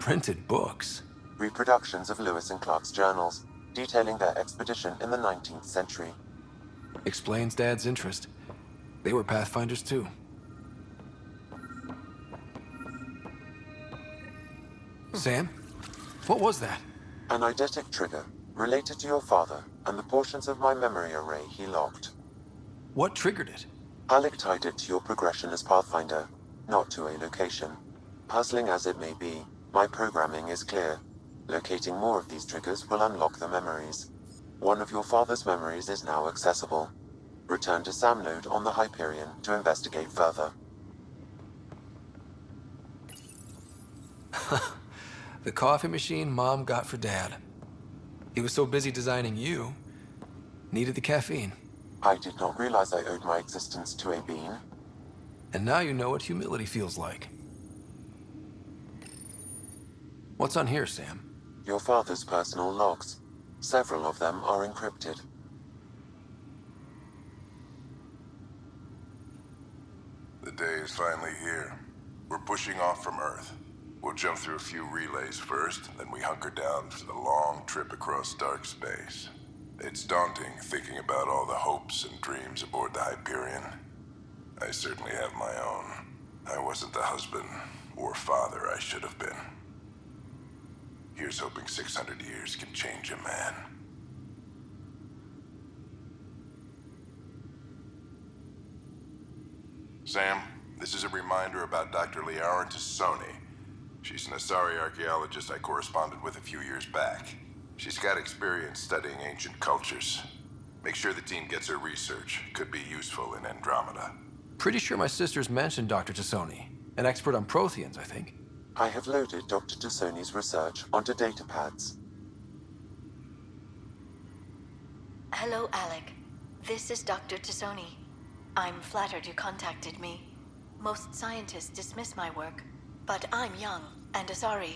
Printed books? Reproductions of Lewis and Clark's journals, detailing their expedition in the 19th century. Explains Dad's interest. They were Pathfinders too. Sam? What was that? An eidetic trigger, related to your father, and the portions of my memory array he locked. What triggered it? Alec tied it to your progression as Pathfinder, not to a location. Puzzling as it may be, my programming is clear. Locating more of these triggers will unlock the memories. One of your father's memories is now accessible. Return to Sam Node on the Hyperion to investigate further. The coffee machine Mom got for Dad. He was so busy designing you, needed the caffeine. I did not realize I owed my existence to a bean. And now you know what humility feels like. What's on here, Sam? Your father's personal logs. Several of them are encrypted. The day is finally here. We're pushing off from Earth. We'll jump through a few relays first, then we hunker down for the long trip across dark space. It's daunting thinking about all the hopes and dreams aboard the Hyperion. I certainly have my own. I wasn't the husband or father I should have been. Here's hoping 600 years can change a man. Sam, this is a reminder about Dr. Liara Tassoni. She's an Asari archaeologist I corresponded with a few years back. She's got experience studying ancient cultures. Make sure the team gets her research. Could be useful in Andromeda. Pretty sure my sisters mentioned Dr. Tassoni. An expert on Protheans, I think. I have loaded Dr. Tassoni's research onto datapads. Hello, Alec. This is Dr. Tassoni. I'm flattered you contacted me. Most scientists dismiss my work, but I'm young and Asari,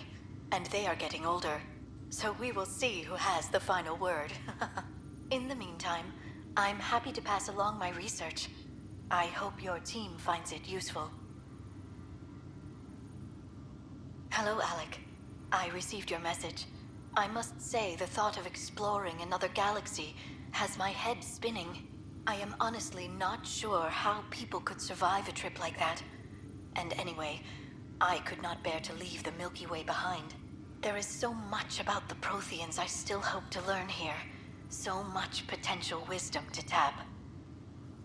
and they are getting older. So we will see who has the final word. In the meantime, I'm happy to pass along my research. I hope your team finds it useful. Hello, Alec. I received your message. I must say the thought of exploring another galaxy has my head spinning. I am honestly not sure how people could survive a trip like that. And anyway, I could not bear to leave the Milky Way behind. There is so much about the Protheans I still hope to learn here. So much potential wisdom to tap.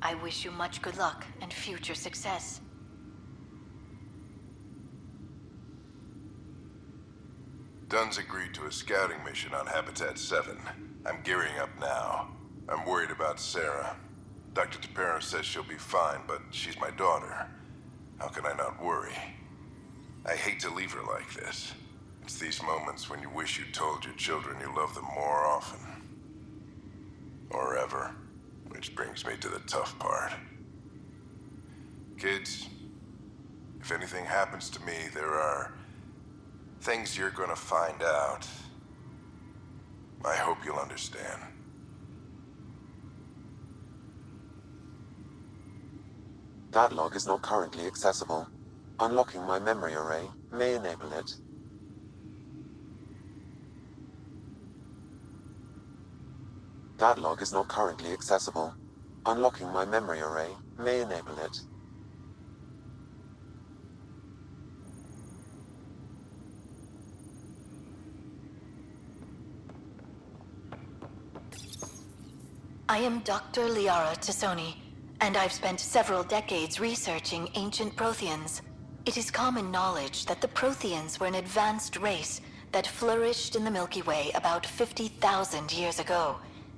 I wish you much good luck and future success. Dunn's agreed to a scouting mission on Habitat 7. I'm gearing up now. I'm worried about Sarah. Dr. Tapero says she'll be fine, but she's my daughter. How can I not worry? I hate to leave her like this. It's these moments when you wish you told your children you love them more often. Or ever. Which brings me to the tough part. Kids, if anything happens to me, there are things you're gonna find out. I hope you'll understand. That log is not currently accessible. Unlocking my memory array may enable it. That log is not currently accessible. Unlocking my memory array may enable it. I am Dr. Liara Tassoni, and I've spent several decades researching ancient Protheans. It is common knowledge that the Protheans were an advanced race that flourished in the Milky Way about 50,000 years ago,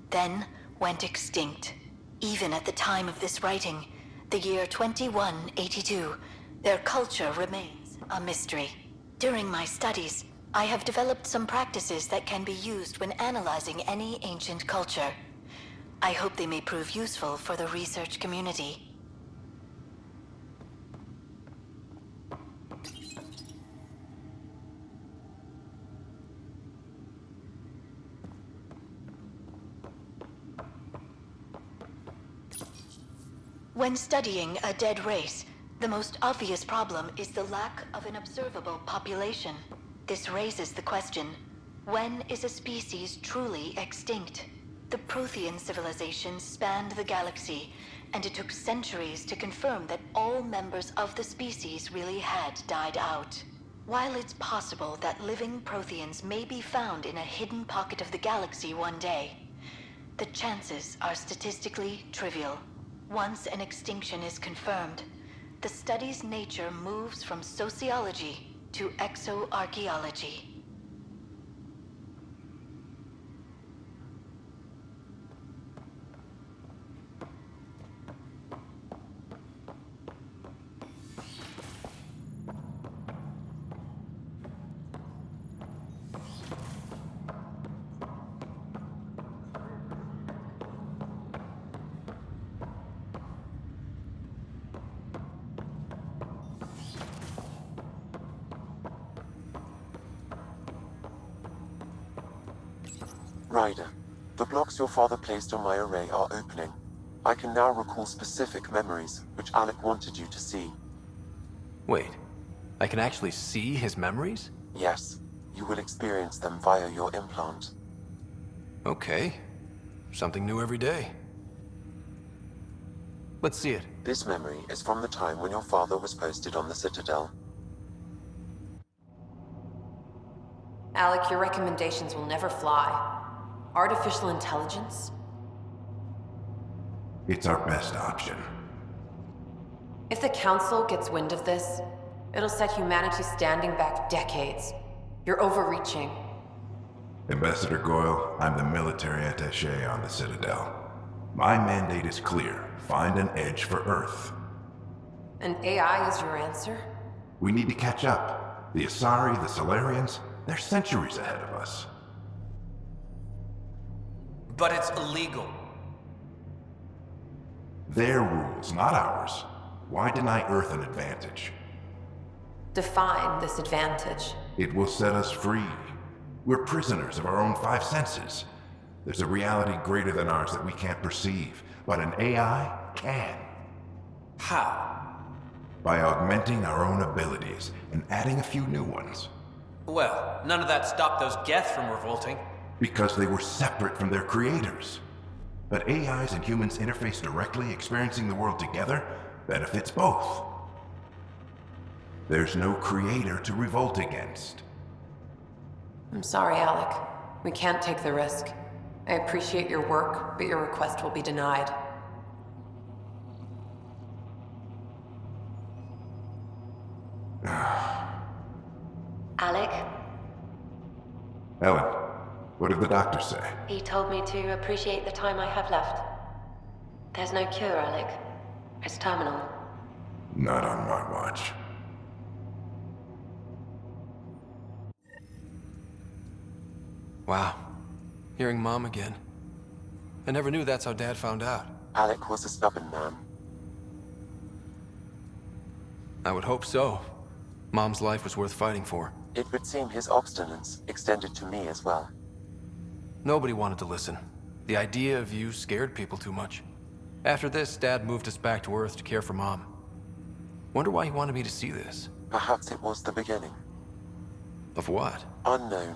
then went extinct. Even at the time of this writing, the year 2182, their culture remains a mystery. During my studies, I have developed some practices that can be used when analyzing any ancient culture. I hope they may prove useful for the research community. When studying a dead race, the most obvious problem is the lack of an observable population. This raises the question, when is a species truly extinct? The Prothean civilization spanned the galaxy, and it took centuries to confirm that all members of the species really had died out. While it's possible that living Protheans may be found in a hidden pocket of the galaxy one day, the chances are statistically trivial. Once an extinction is confirmed, the study's nature moves from sociology to exoarchaeology. Ryder, the blocks your father placed on my array are opening. I can now recall specific memories, which Alec wanted you to see. Wait, I can actually see his memories? Yes, you will experience them via your implant. Okay. Something new every day. Let's see it. This memory is from the time when your father was posted on the Citadel. Alec, your recommendations will never fly. Artificial intelligence? It's our best option. If the Council gets wind of this, it'll set humanity standing back decades. You're overreaching. Ambassador Goyle, I'm the military attaché on the Citadel. My mandate is clear. Find an edge for Earth. And AI is your answer? We need to catch up. The Asari, the Solarians, they're centuries ahead of us. But it's illegal. Their rules, not ours. Why deny Earth an advantage? Define this advantage. It will set us free. We're prisoners of our own five senses. There's a reality greater than ours that we can't perceive, but an AI can. How? By augmenting our own abilities and adding a few new ones. Well, none of that stopped those Geth from revolting. Because they were separate from their creators. But AIs and humans interface directly, experiencing the world together, benefits both. There's no creator to revolt against. I'm sorry, Alec. We can't take the risk. I appreciate your work, but your request will be denied. Alec, Ellen, what did the doctor say? he told me to appreciate the time I have left. There's no cure, Alec. It's terminal. Not on my watch. Wow. Hearing Mom again. I never knew that's how Dad found out. Alec was a stubborn man. I would hope so. Mom's life was worth fighting for. It would seem his obstinance extended to me as well. Nobody wanted to listen. The idea of you scared people too much. After this, Dad moved us back to Earth to care for Mom. Wonder why he wanted me to see this. Perhaps it was the beginning. Of what? Unknown.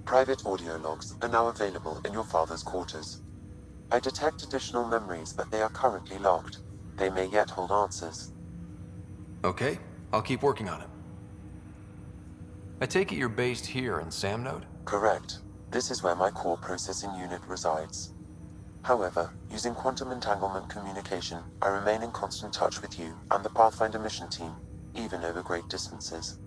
Private audio logs are now available in your father's quarters. I detect additional memories, but they are currently locked. They may yet hold answers. Okay, I'll keep working on it. I take it you're based here in Samnode? Correct. This is where my core processing unit resides. However, using quantum entanglement communication, I remain in constant touch with you and the Pathfinder mission team, even over great distances.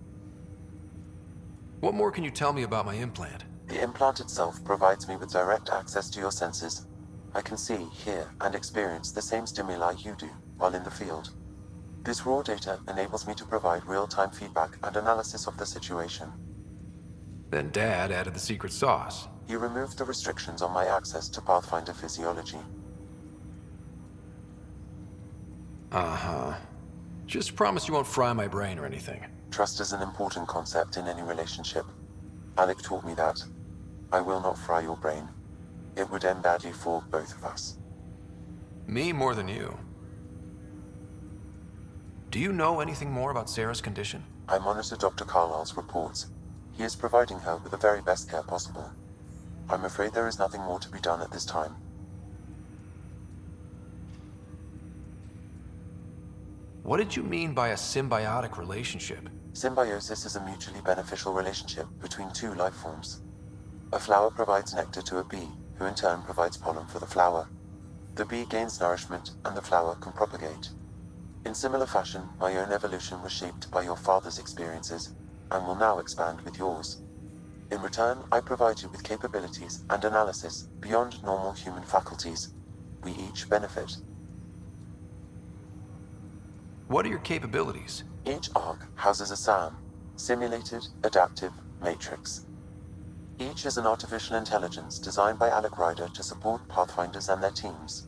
What more can you tell me about my implant? The implant itself provides me with direct access to your senses. I can see, hear, and experience the same stimuli you do while in the field. This raw data enables me to provide real-time feedback and analysis of the situation. Then Dad added the secret sauce. You removed the restrictions on my access to Pathfinder physiology. Uh-huh. Just promise you won't fry my brain or anything. Trust is an important concept in any relationship. Alec taught me that. I will not fry your brain. It would end badly for both of us. Me more than you. Do you know anything more about Sarah's condition? I monitor Dr. Carlisle's reports. He is providing her with the very best care possible. I'm afraid there is nothing more to be done at this time. What did you mean by a symbiotic relationship? Symbiosis is a mutually beneficial relationship between two life forms. A flower provides nectar to a bee, who in turn provides pollen for the flower. The bee gains nourishment, and the flower can propagate. In similar fashion, my own evolution was shaped by your father's experiences, and will now expand with yours. In return, I provide you with capabilities and analysis beyond normal human faculties. We each benefit. What are your capabilities? Each arc houses a SAM, Simulated Adaptive Matrix. Each is an artificial intelligence designed by Alec Ryder to support Pathfinders and their teams.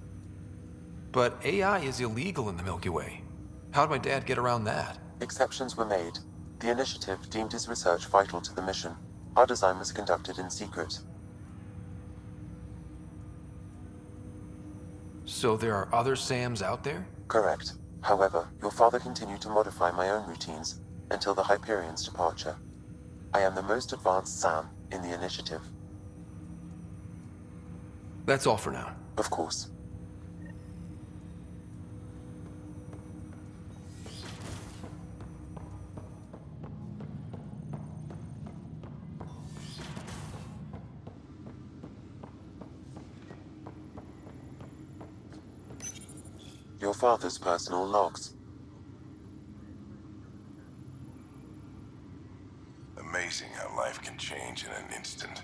But AI is illegal in the Milky Way. How'd my dad get around that? Exceptions were made. The initiative deemed his research vital to the mission. Our design was conducted in secret. So there are other SAMs out there? Correct. However, your father continued to modify my own routines until the Hyperion's departure. I am the most advanced SAM in the initiative. That's all for now. Of course. Your father's personal logs. Amazing how life can change in an instant.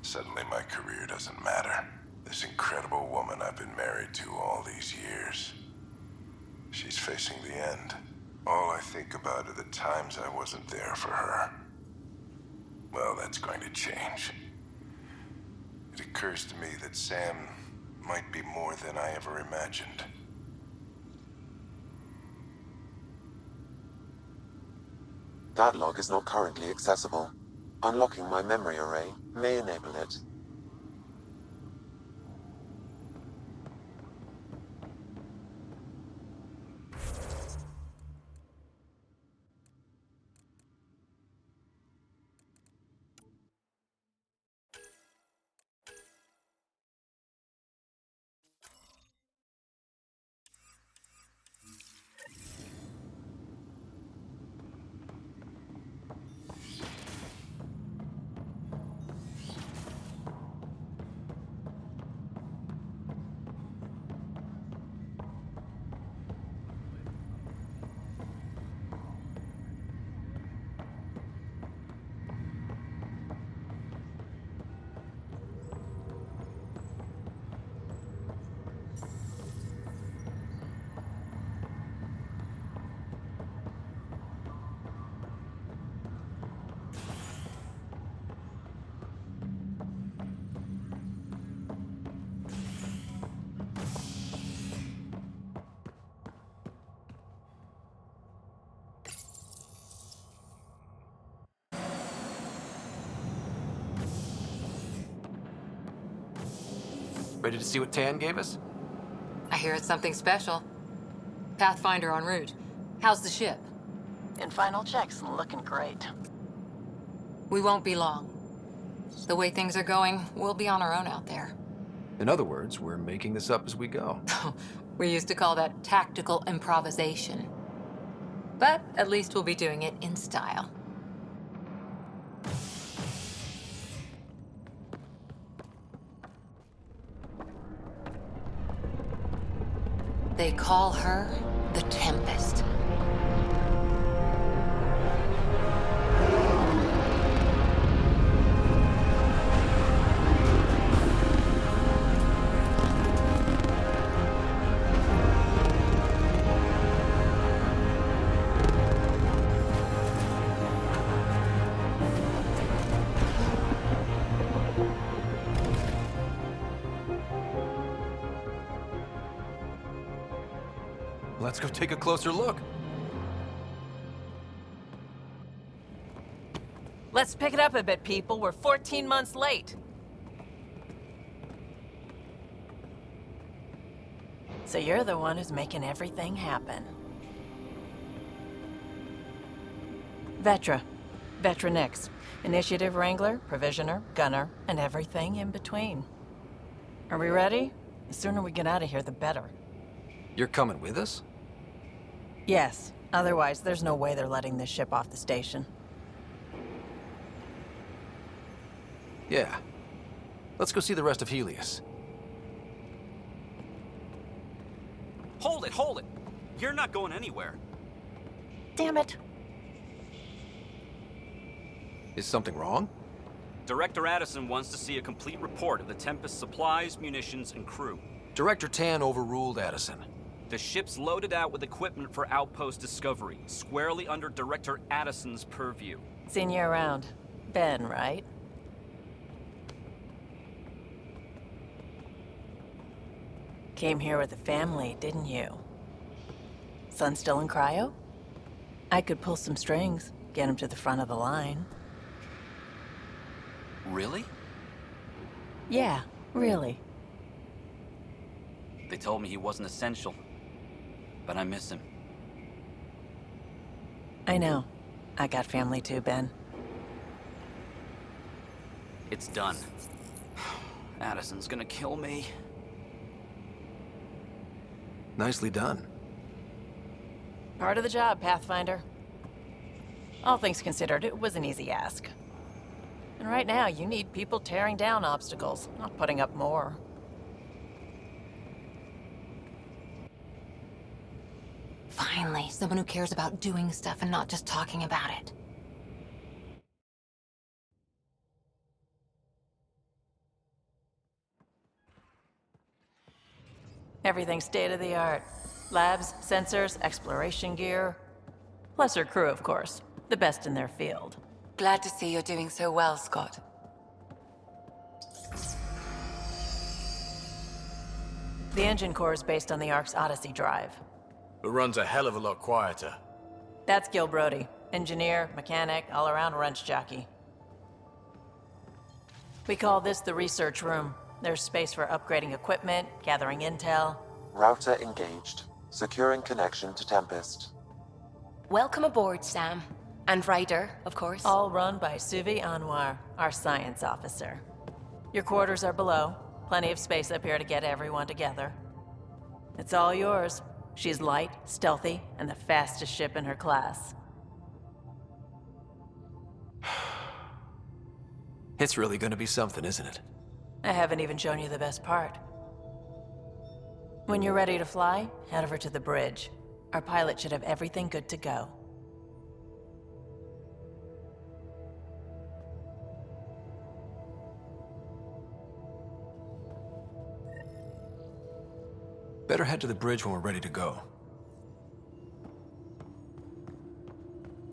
Suddenly my career doesn't matter. This incredible woman I've been married to all these years. She's facing the end. All I think about are the times I wasn't there for her. Well, that's going to change. It occurs to me that Sam might be more than I ever imagined. That log is not currently accessible. Unlocking my memory array may enable it. Ready to see what Tan gave us? I hear it's something special. Pathfinder en route. How's the ship? In final checks, looking great. We won't be long. The way things are going, we'll be on our own out there. In other words, we're making this up as we go. We used to call that tactical improvisation. But at least we'll be doing it in style. They call her the Tempest. Let's go take a closer look. Let's pick it up a bit, people. We're 14 months late. So you're the one who's making everything happen. Vetra, Veteran X. Initiative Wrangler, Provisioner, Gunner, and everything in between. Are we ready? The sooner we get out of here, the better. You're coming with us? Yes. Otherwise, there's no way they're letting this ship off the station. Yeah. Let's go see the rest of Helios. Hold it! You're not going anywhere. Damn it. Is something wrong? Director Addison wants to see a complete report of the Tempest supplies, munitions, and crew. Director Tan overruled Addison. The ship's loaded out with equipment for Outpost discovery, squarely under Director Addison's purview. Seen you around. Ben, right? Came here with a family, didn't you? Son still in cryo? I could pull some strings, get him to the front of the line. Really? Yeah, really. They told me he wasn't essential, but I miss him. I know. I got family too, Ben. It's done. Addison's gonna kill me. Nicely done. Part of the job, Pathfinder. All things considered, it was an easy ask. And right now, you need people tearing down obstacles, not putting up more. Finally, someone who cares about doing stuff and not just talking about it. Everything's state-of-the-art. Labs, sensors, exploration gear. Plus her crew, of course. The best in their field. Glad to see you're doing so well, Scott. The engine core is based on the Ark's Odyssey drive. It runs a hell of a lot quieter. That's Gil Brody. Engineer, mechanic, all-around wrench jockey. We call this the research room. There's space for upgrading equipment, gathering intel. Router engaged. Securing connection to Tempest. Welcome aboard, Sam. And Ryder, of course. All run by Suvi Anwar, our science officer. Your quarters are below. Plenty of space up here to get everyone together. It's all yours. She's light, stealthy, and the fastest ship in her class. It's really gonna be something, isn't it? I haven't even shown you the best part. When you're ready to fly, head over to the bridge. Our pilot should have everything good to go. Better head to the bridge when we're ready to go.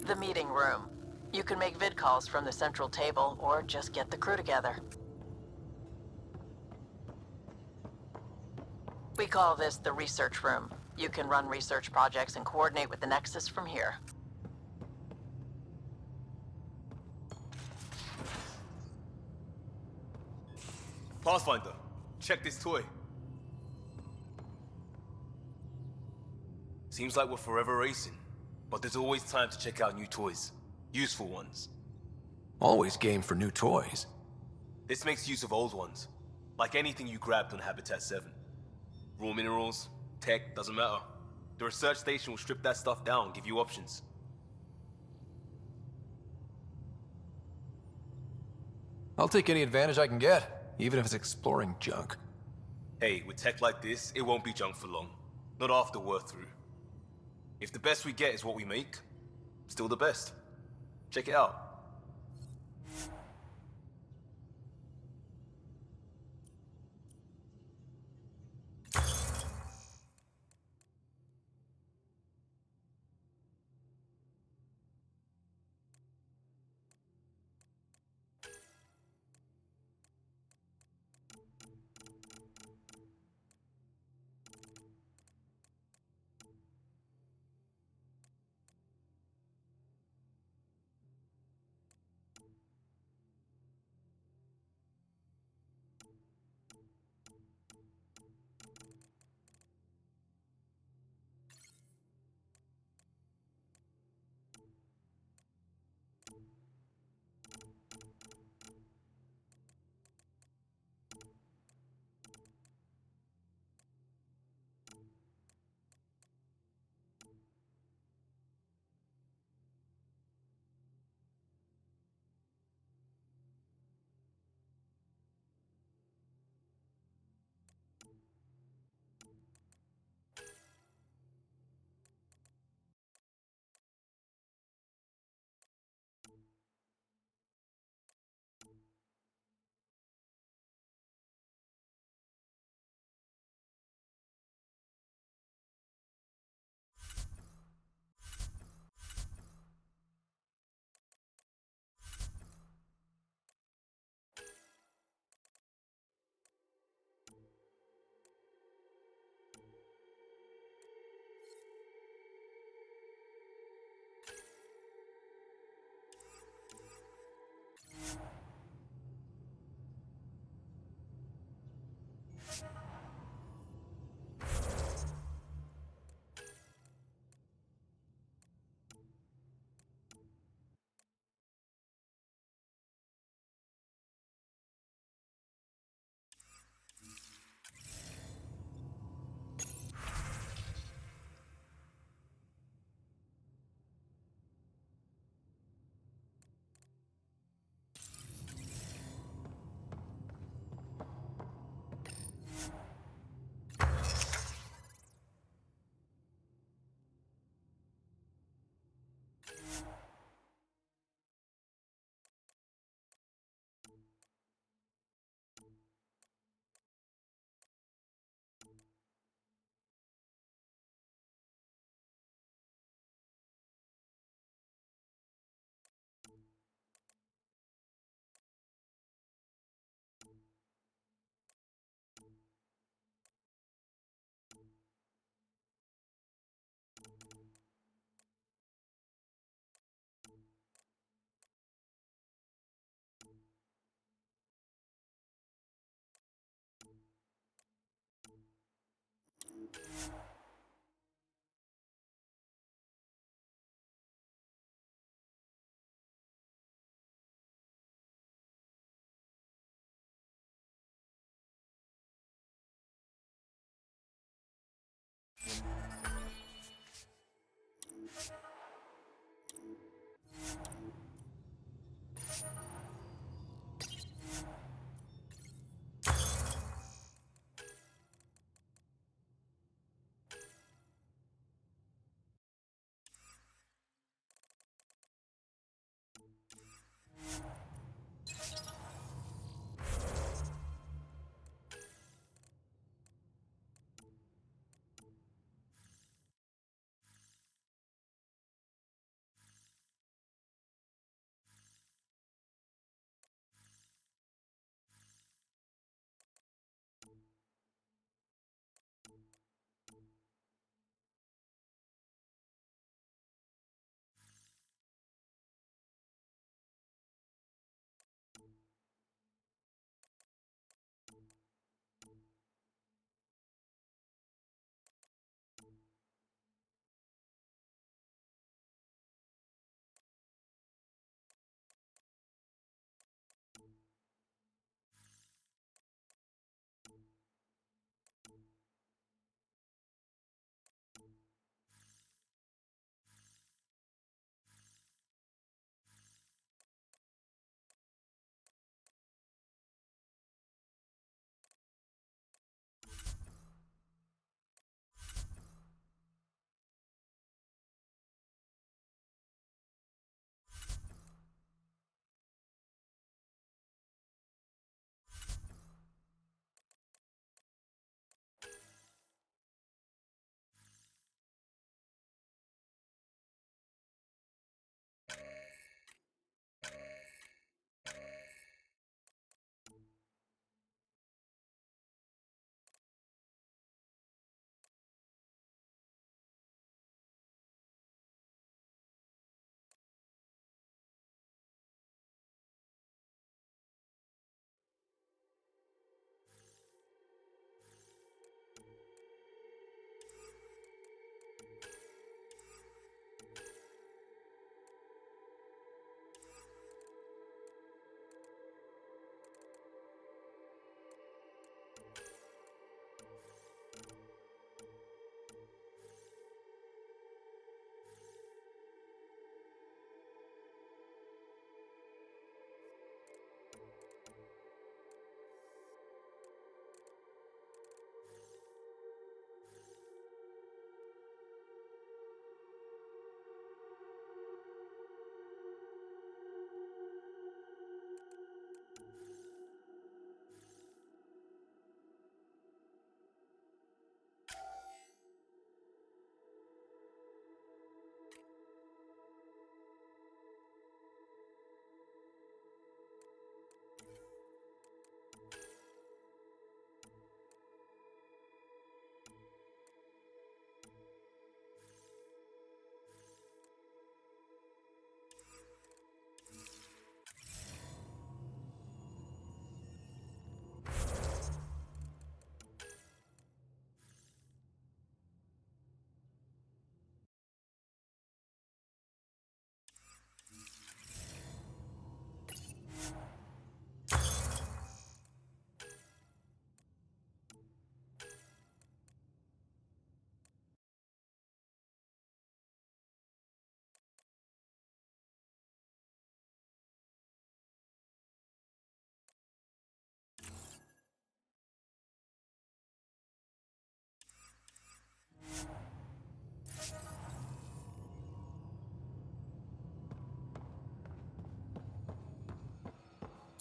The meeting room. You can make vid calls from the central table, or just get the crew together. We call this the research room. You can run research projects and coordinate with the Nexus from here. Pathfinder, check this toy. Seems like we're forever racing, but there's always time to check out new toys. Useful ones. Always game for new toys. This makes use of old ones, like anything you grabbed on Habitat 7. Raw minerals, tech, doesn't matter. The research station will strip that stuff down, give you options. I'll take any advantage I can get, even if it's exploring junk. Hey, with tech like this, it won't be junk for long. Not after we're through. If the best we get is what we make, still the best. Check it out.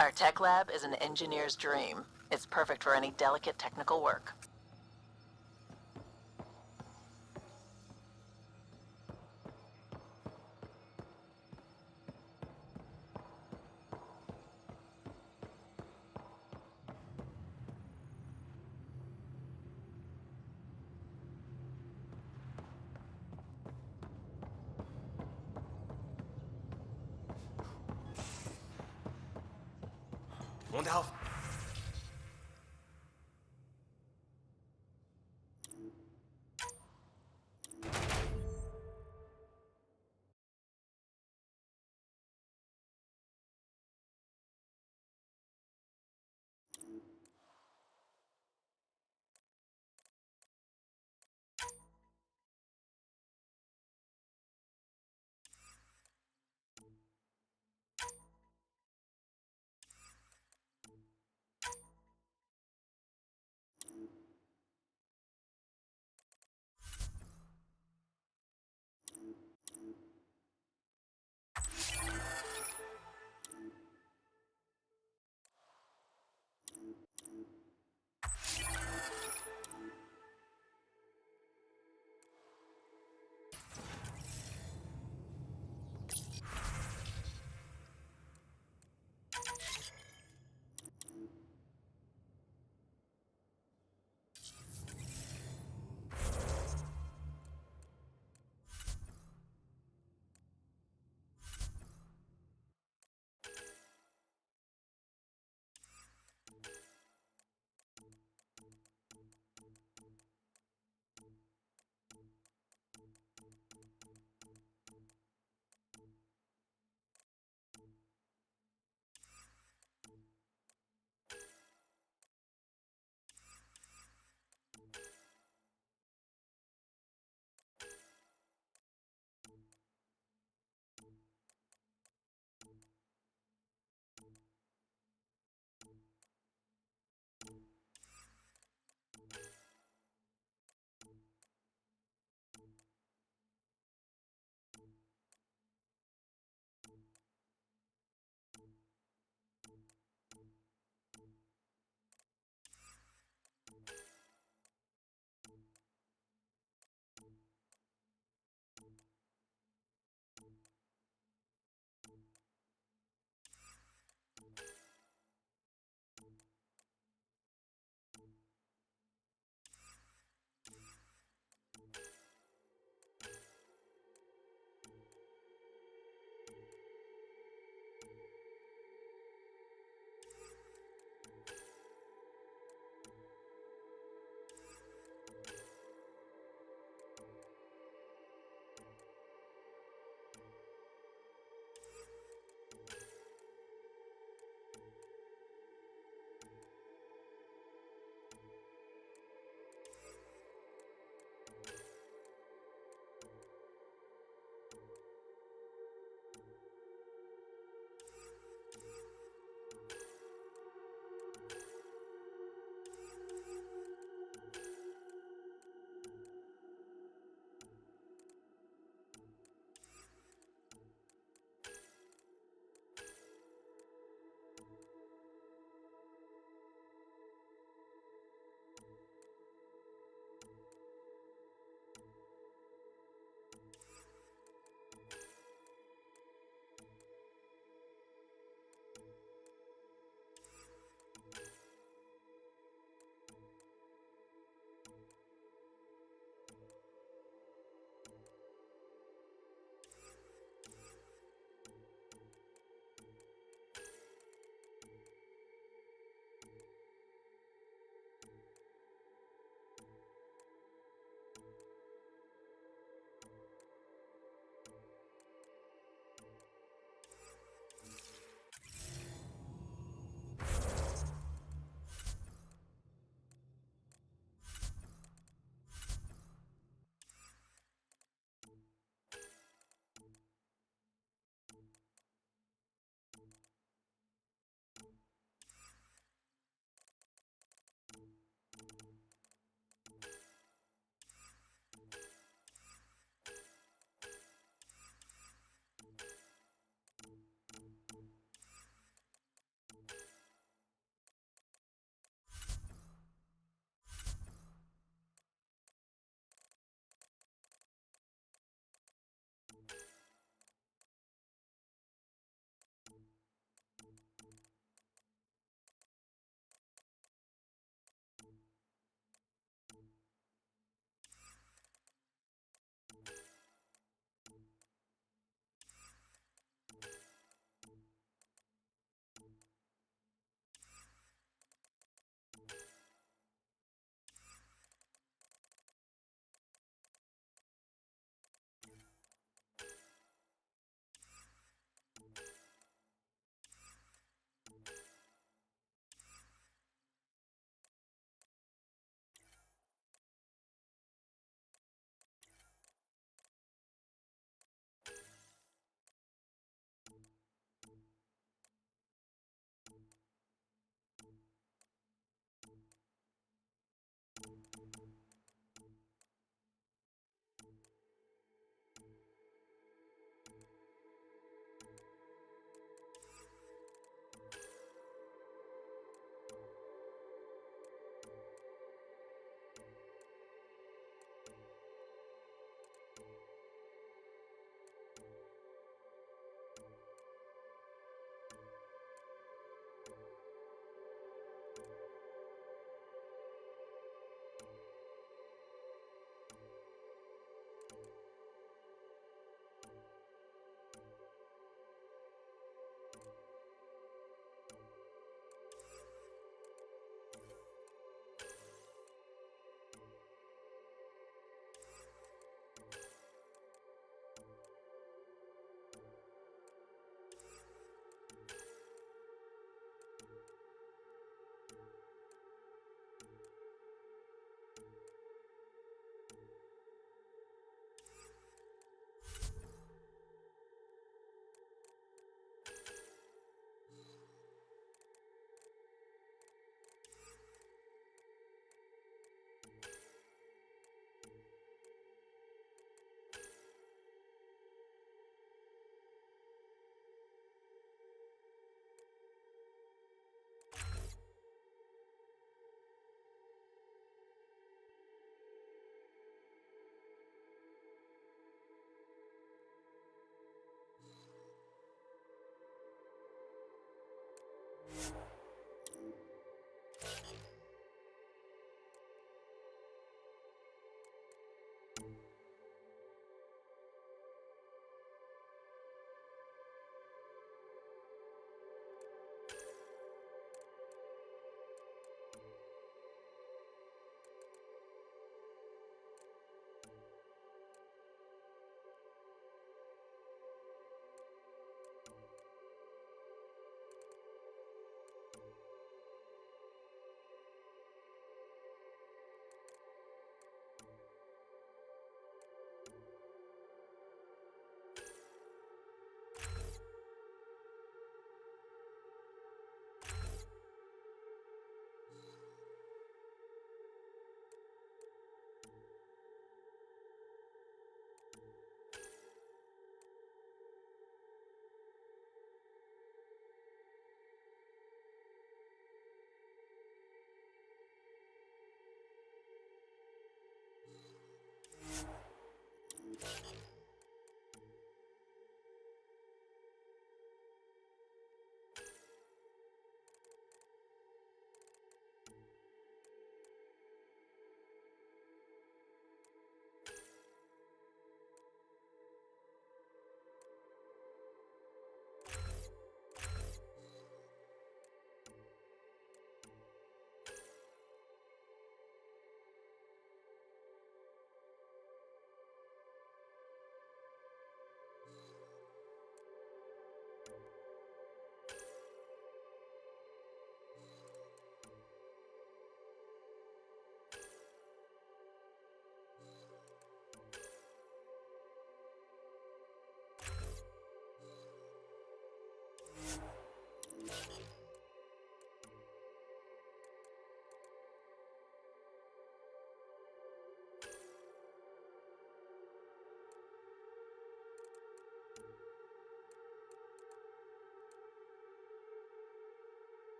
Our tech lab is an engineer's dream. It's perfect for any delicate technical work. Want to help?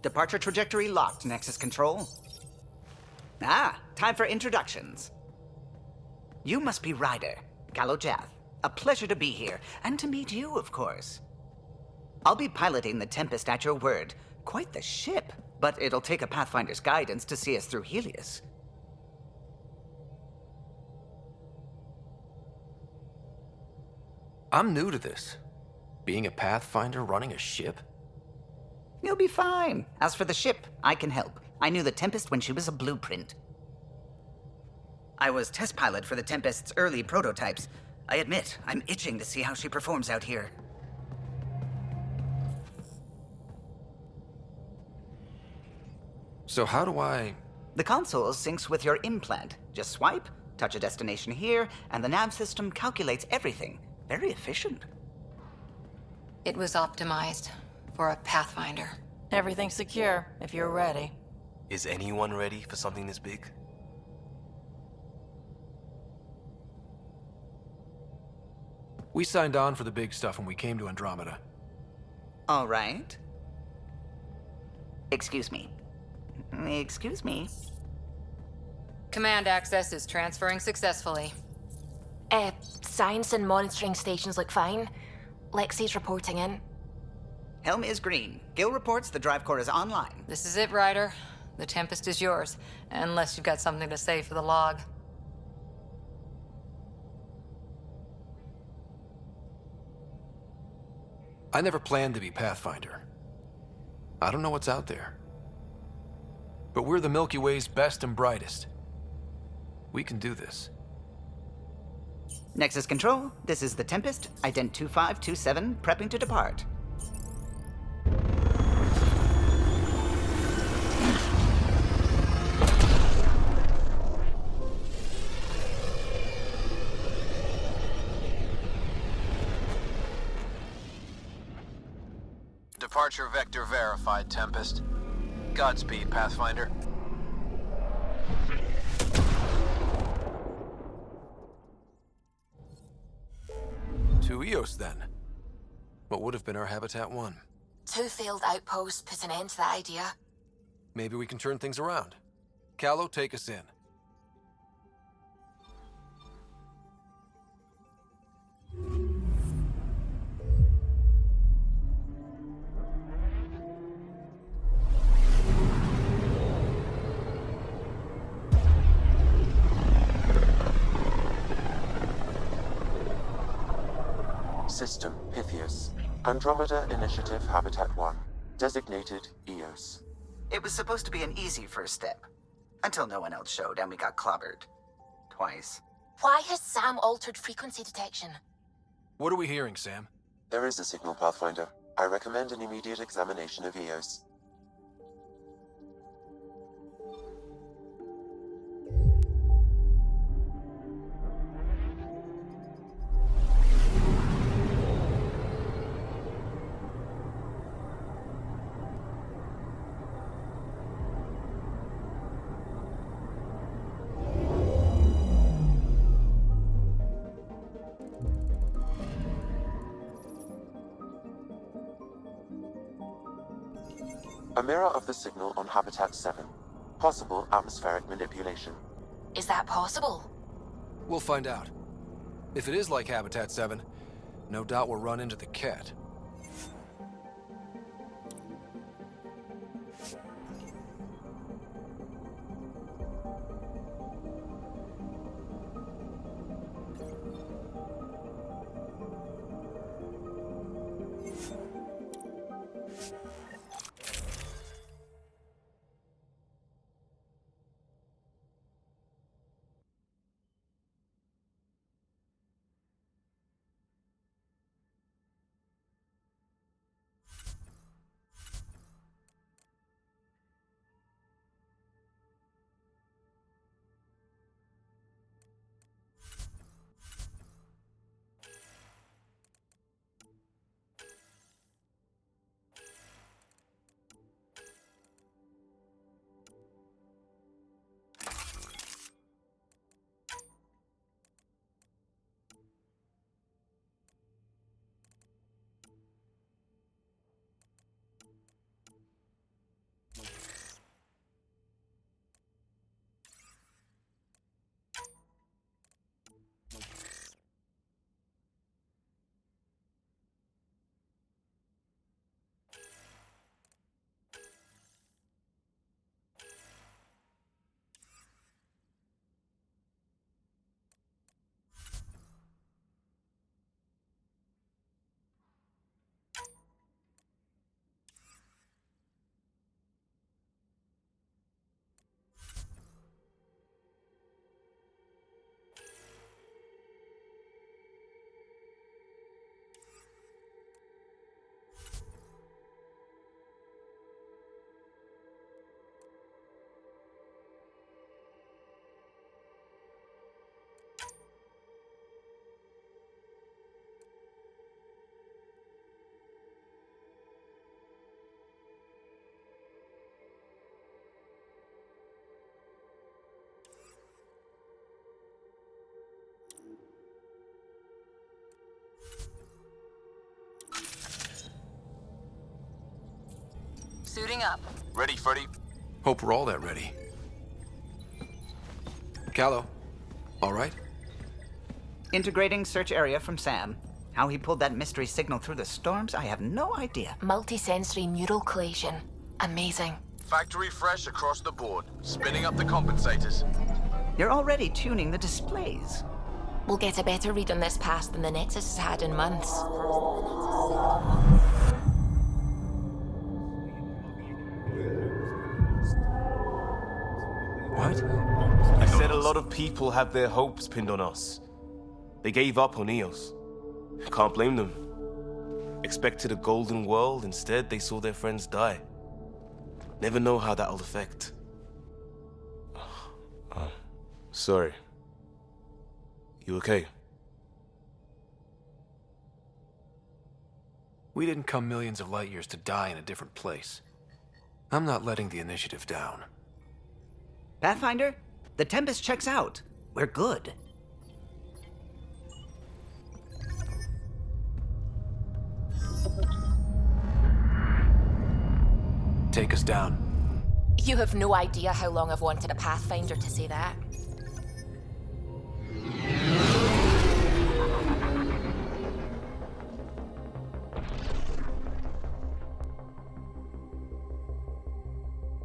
Departure trajectory locked, Nexus Control. Ah, time for introductions. You must be Ryder, Galojath. A pleasure to be here, and to meet you, of course. I'll be piloting the Tempest at your word. Quite the ship, but it'll take a Pathfinder's guidance to see us through Helios. I'm new to this. Being a Pathfinder running a ship? You'll be fine. As for the ship, I can help. I knew the Tempest when she was a blueprint. I was test pilot for the Tempest's early prototypes. I admit, I'm itching to see how she performs out here. So how do I... The console syncs with your implant. Just swipe, touch a destination here, and the nav system calculates everything. Very efficient. It was optimized for a Pathfinder. Everything's secure, if you're ready. Is anyone ready for something this big? We signed on for the big stuff when we came to Andromeda. All right. Excuse me. Excuse me. Command access is transferring successfully. Science and monitoring stations look fine. Lexi's reporting in. Helm is green. Gil reports the drive core is online. This is it, Ryder. The Tempest is yours, unless you've got something to say for the log. I never planned to be Pathfinder. I don't know what's out there. But we're the Milky Way's best and brightest. We can do this. Nexus Control, this is the Tempest, ident 2527, prepping to depart. Departure vector verified, Tempest. Godspeed, Pathfinder. To Eos, then. What would have been our Habitat 1? 2 failed outposts put an end to that idea. Maybe we can turn things around. Callow, take us in. System Pythias. Andromeda Initiative Habitat 1. Designated Eos. It was supposed to be an easy first step. Until no one else showed and we got clobbered. Twice. Why has Sam altered frequency detection? What are we hearing, Sam? There is a signal, Pathfinder. I recommend an immediate examination of Eos. A mirror of the signal on Habitat 7. Possible atmospheric manipulation. Is that possible? We'll find out. If it is like Habitat 7, no doubt we'll run into the cat. Suiting up. Ready, Freddy? Hope we're all that ready. Callow, all right? Integrating search area from Sam. How he pulled that mystery signal through the storms, I have no idea. Multisensory neural collation. Amazing. Factory fresh across the board. Spinning up the compensators. You're already tuning the displays. We'll get a better read on this pass than the Nexus has had in months. What? I said a lot of people have their hopes pinned on us. They gave up on EOS. Can't blame them. Expected a golden world, instead they saw their friends die. Never know how that'll affect. Sorry. You okay? We didn't come millions of light years to die in a different place. I'm not letting the initiative down. Pathfinder, the Tempest checks out. We're good. Take us down. You have no idea how long I've wanted a Pathfinder to say that.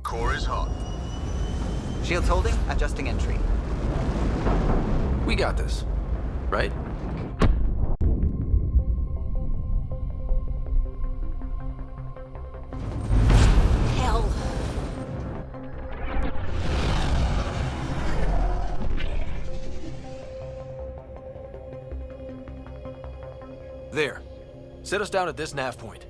Core is hot. Shields holding, adjusting entry. We got this, right? Hell. There. Set us down at this nav point.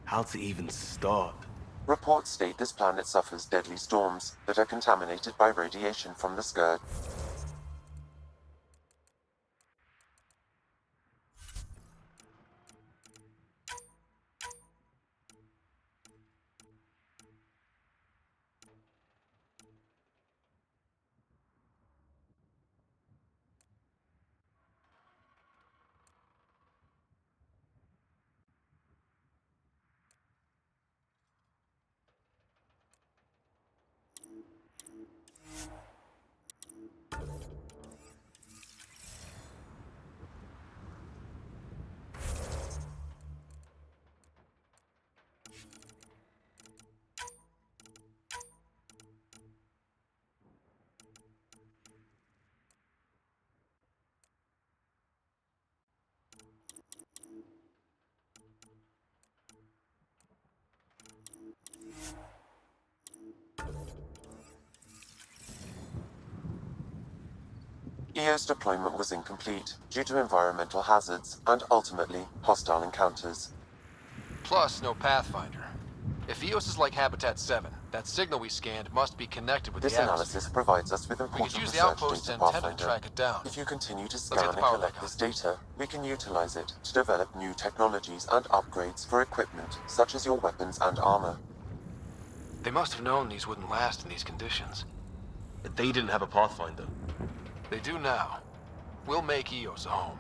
How to even start? Reports state this planet suffers deadly storms that are contaminated by radiation from the scourge. EO's deployment was incomplete due to environmental hazards and ultimately hostile encounters. Plus, no Pathfinder. If EOS is like Habitat 7, that signal we scanned must be connected with This the atmosphere. analysis provides us with We could important use the research Outpost data, antenna to Pathfinder. track it down. If you continue to get scan the and power collect back on. this data, we can utilize it to develop new technologies and upgrades for equipment such as your weapons and armor. They must have known these wouldn't last in these conditions. But they didn't have a Pathfinder. They do now. We'll make EOS a home.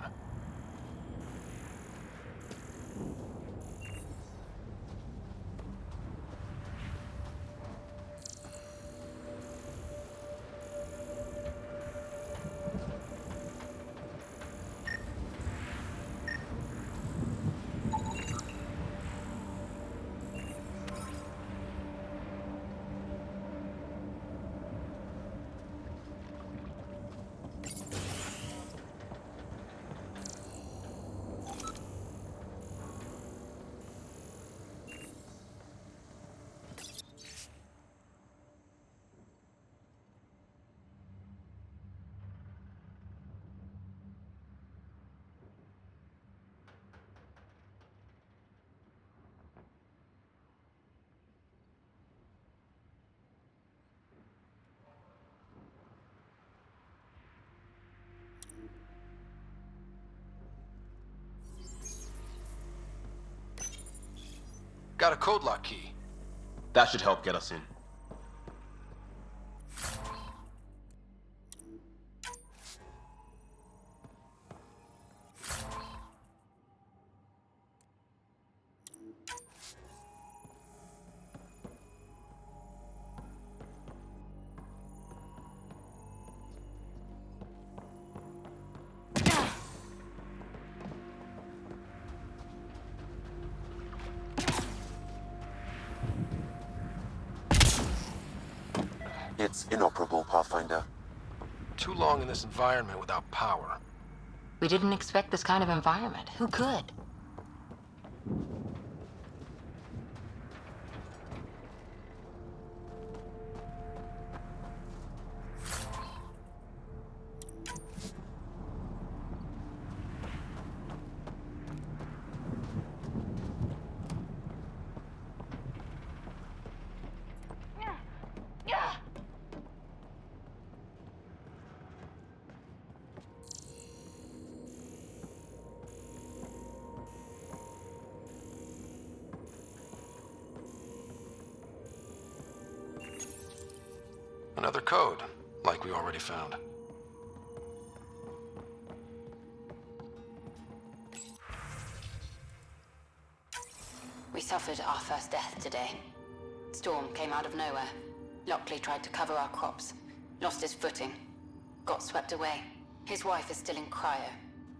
got a code lock key. That should help get us in. It's inoperable, Pathfinder. Too long in this environment without power. We didn't expect this kind of environment. Who could? Another code, like we already found. We suffered our first death today. Storm came out of nowhere. Lockley tried to cover our crops. Lost his footing. Got swept away. His wife is still in cryo.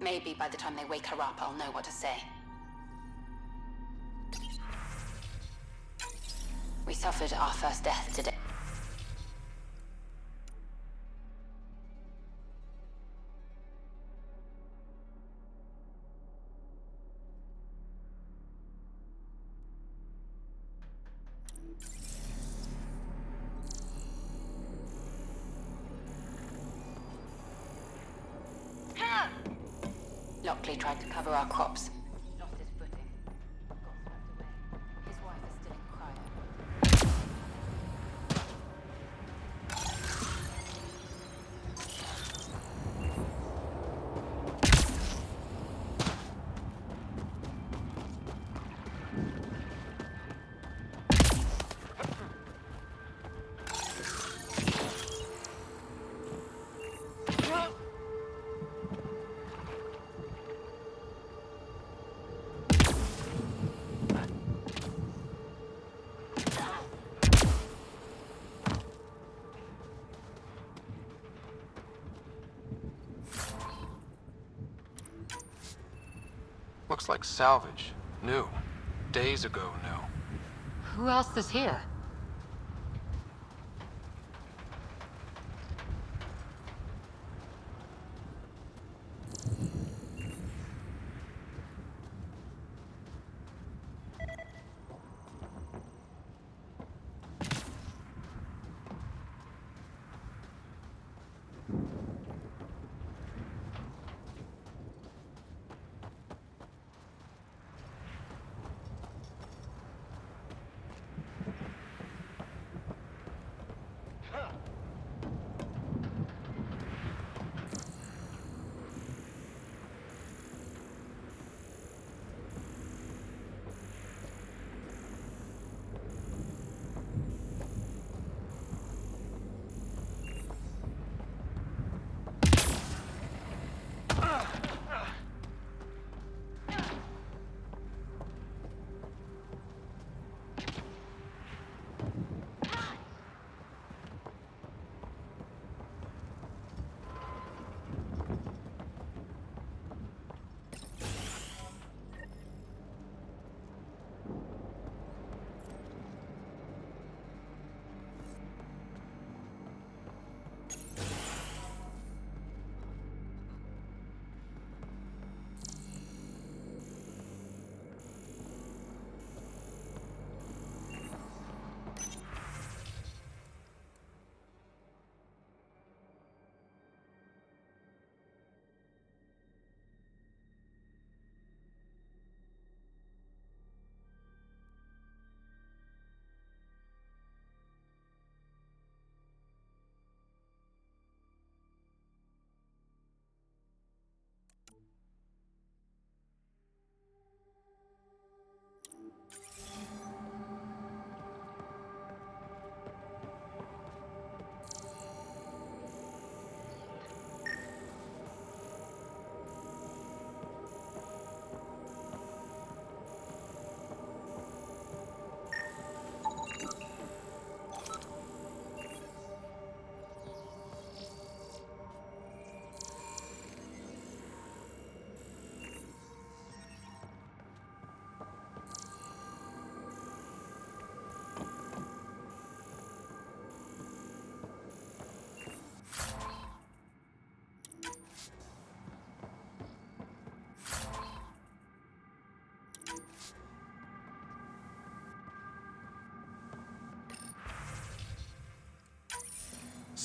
Maybe by the time they wake her up, I'll know what to say. We suffered our first death today. Lockley tried to cover our crops. Lost his footing. Got swept away. His wife is still in cryo. Looks like salvage. New. Days ago, new. Who else is here?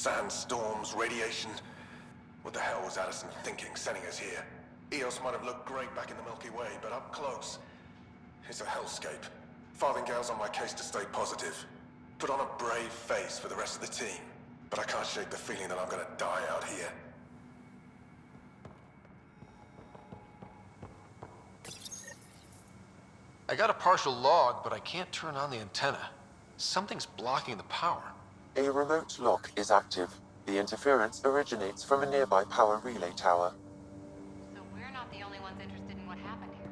Sandstorms, radiation. What the hell was Addison thinking, sending us here? Eos might have looked great back in the Milky Way, but up close, it's a hellscape. Farthingale's on my case to stay positive. Put on a brave face for the rest of the team, but I can't shake the feeling that I'm gonna die out here. I got a partial log, but I can't turn on the antenna. Something's blocking the power. A remote lock is active. The interference originates from a nearby power relay tower. So we're not the only ones interested in what happened here.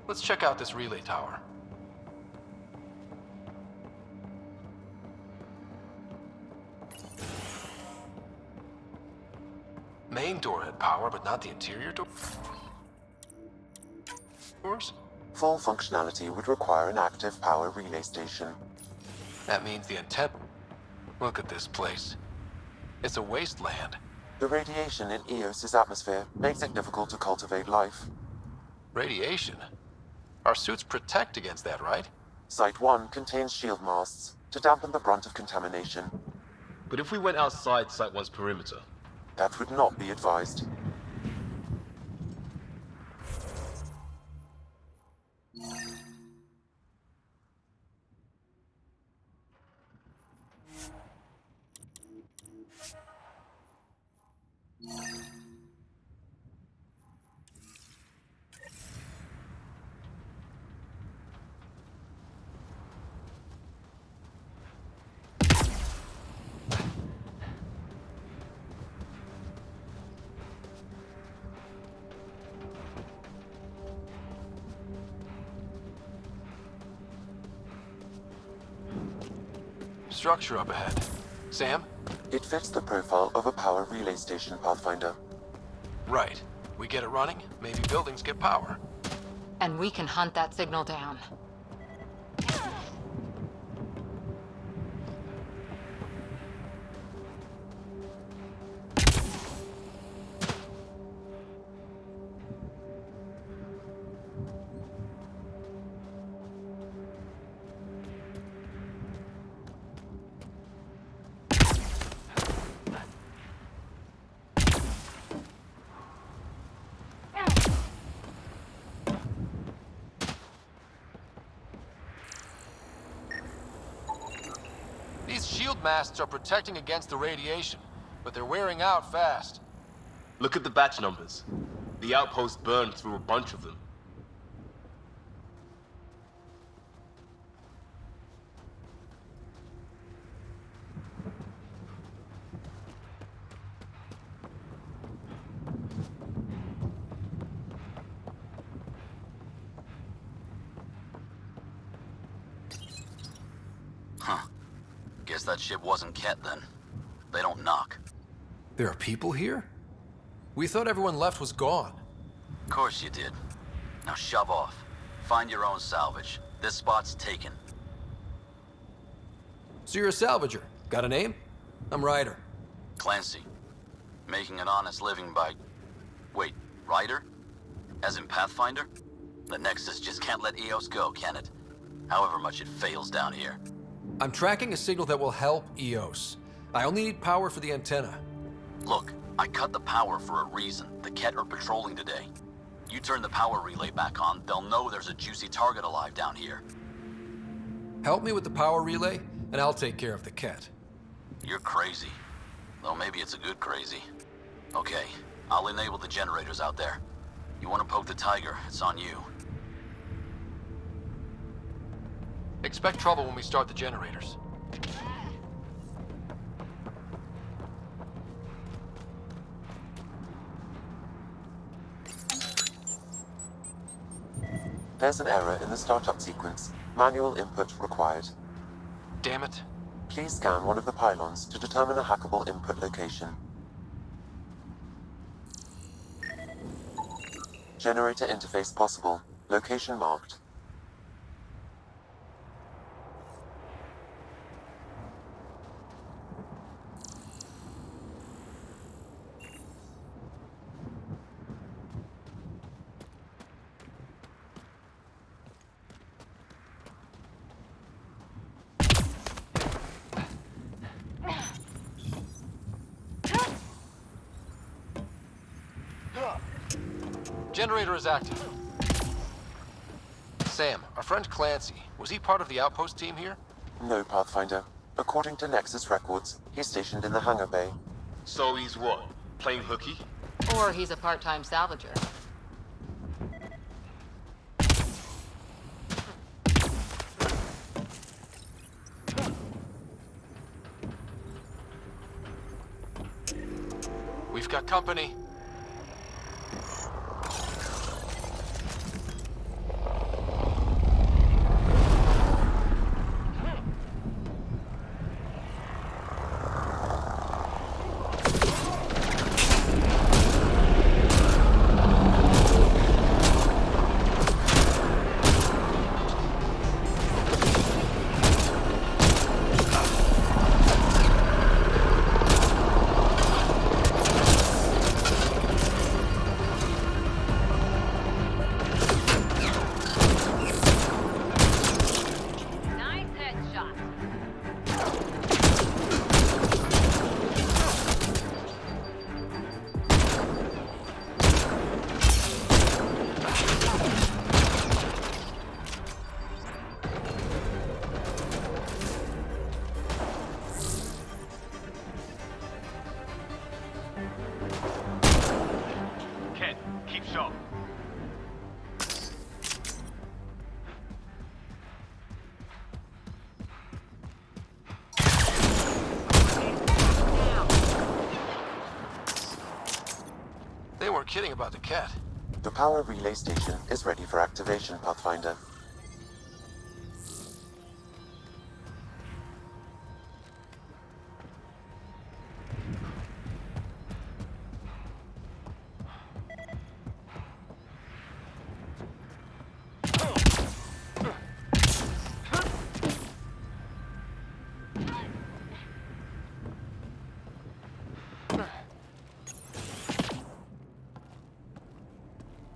Let's check out this relay tower. Main door had power, but not the interior doors? Full functionality would require an active power relay station. That means the antenna. Look at this place. It's a wasteland. The radiation in Eos's atmosphere makes it difficult to cultivate life. Radiation? Our suits protect against that, right? Site 1 contains shield masts to dampen the brunt of contamination. But if we went outside Site 1's perimeter? That would not be advised. Structure up ahead. Sam? It fits the profile of a power relay station, Pathfinder. Right. We get it running, maybe buildings get power. And we can hunt that signal down. These shield masts are protecting against the radiation, but they're wearing out fast. Look at the batch numbers. The Outpost burned through a bunch of them. Huh. Guess that ship wasn't Ket then. They don't knock. There are people here? We thought everyone left was gone. Of course you did. Now shove off. Find your own salvage. This spot's taken. So you're a salvager. Got a name? I'm Ryder. Clancy. Making an honest living by... Wait, Ryder? As in Pathfinder? The Nexus just can't let Eos go, can it? However much it fails down here. I'm tracking a signal that will help Eos. I only need power for the antenna. Look, I cut the power for a reason. The Ket are patrolling today. You turn the power relay back on, they'll know there's a juicy target alive down here. Help me with the power relay, and I'll take care of the Ket. You're crazy. Though maybe it's a good crazy. Okay, I'll enable the generators out there. You want to poke the tiger, it's on you. Expect trouble when we start the generators. There's an error in the startup sequence. Manual input required. Damn it. Please scan one of the pylons to determine a hackable input location. Generator interface possible. Location marked. generator is active. Sam, our friend Clancy, was he part of the Outpost team here? No, Pathfinder. According to Nexus records, he's stationed in the hangar bay. So he's what? Playing hooky? Or he's a part-time salvager. We've got company. They weren't kidding about the cat. The power relay station is ready for activation, Pathfinder.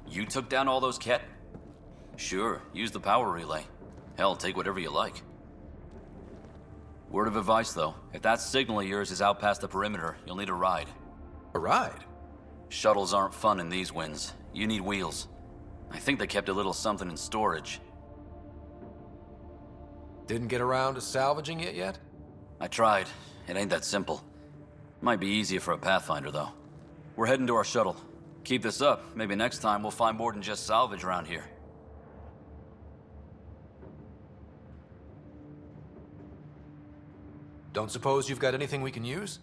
You took down all those Ket? Sure, use the power relay. Hell, take whatever you like. Word of advice, though. If that signal of yours is out past the perimeter, you'll need a ride. A ride? Shuttles aren't fun in these winds. You need wheels. I think they kept a little something in storage. Didn't get around to salvaging it yet? I tried. It ain't that simple. Might be easier for a Pathfinder, though. We're heading to our shuttle. Keep this up. Maybe next time we'll find more than just salvage around here. Don't suppose you've got anything we can use?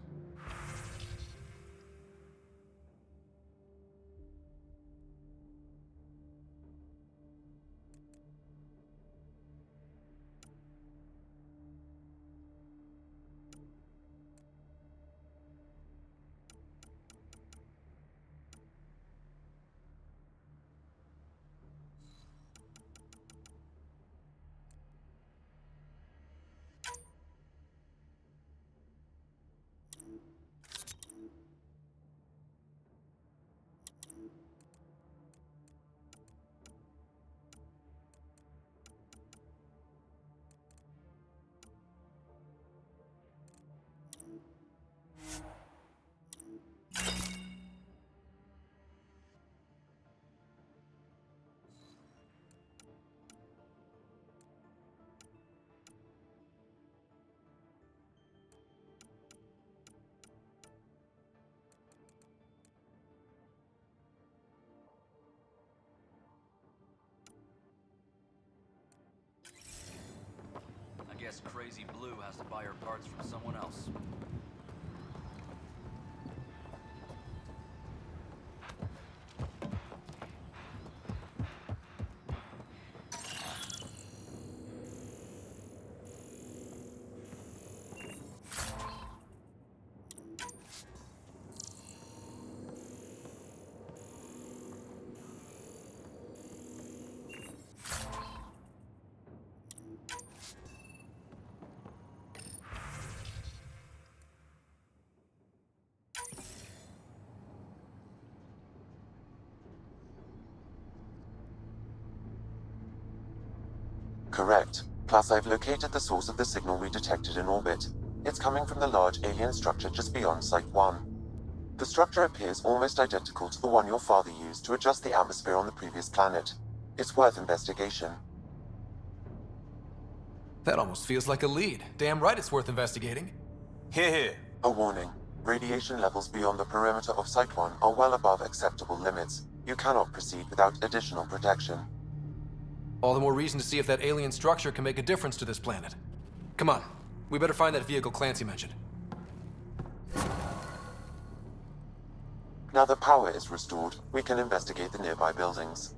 I guess Crazy Blue has to buy her parts from someone else. Correct. Plus, I've located the source of the signal we detected in orbit. It's coming from the large alien structure just beyond Site 1. The structure appears almost identical to the one your father used to adjust the atmosphere on the previous planet. It's worth investigation. That almost feels like a lead. Damn right it's worth investigating. Here. A warning. Radiation levels beyond the perimeter of Site 1 are well above acceptable limits. You cannot proceed without additional protection. All the more reason to see if that alien structure can make a difference to this planet. Come on, we better find that vehicle Clancy mentioned. Now that power is restored, we can investigate the nearby buildings.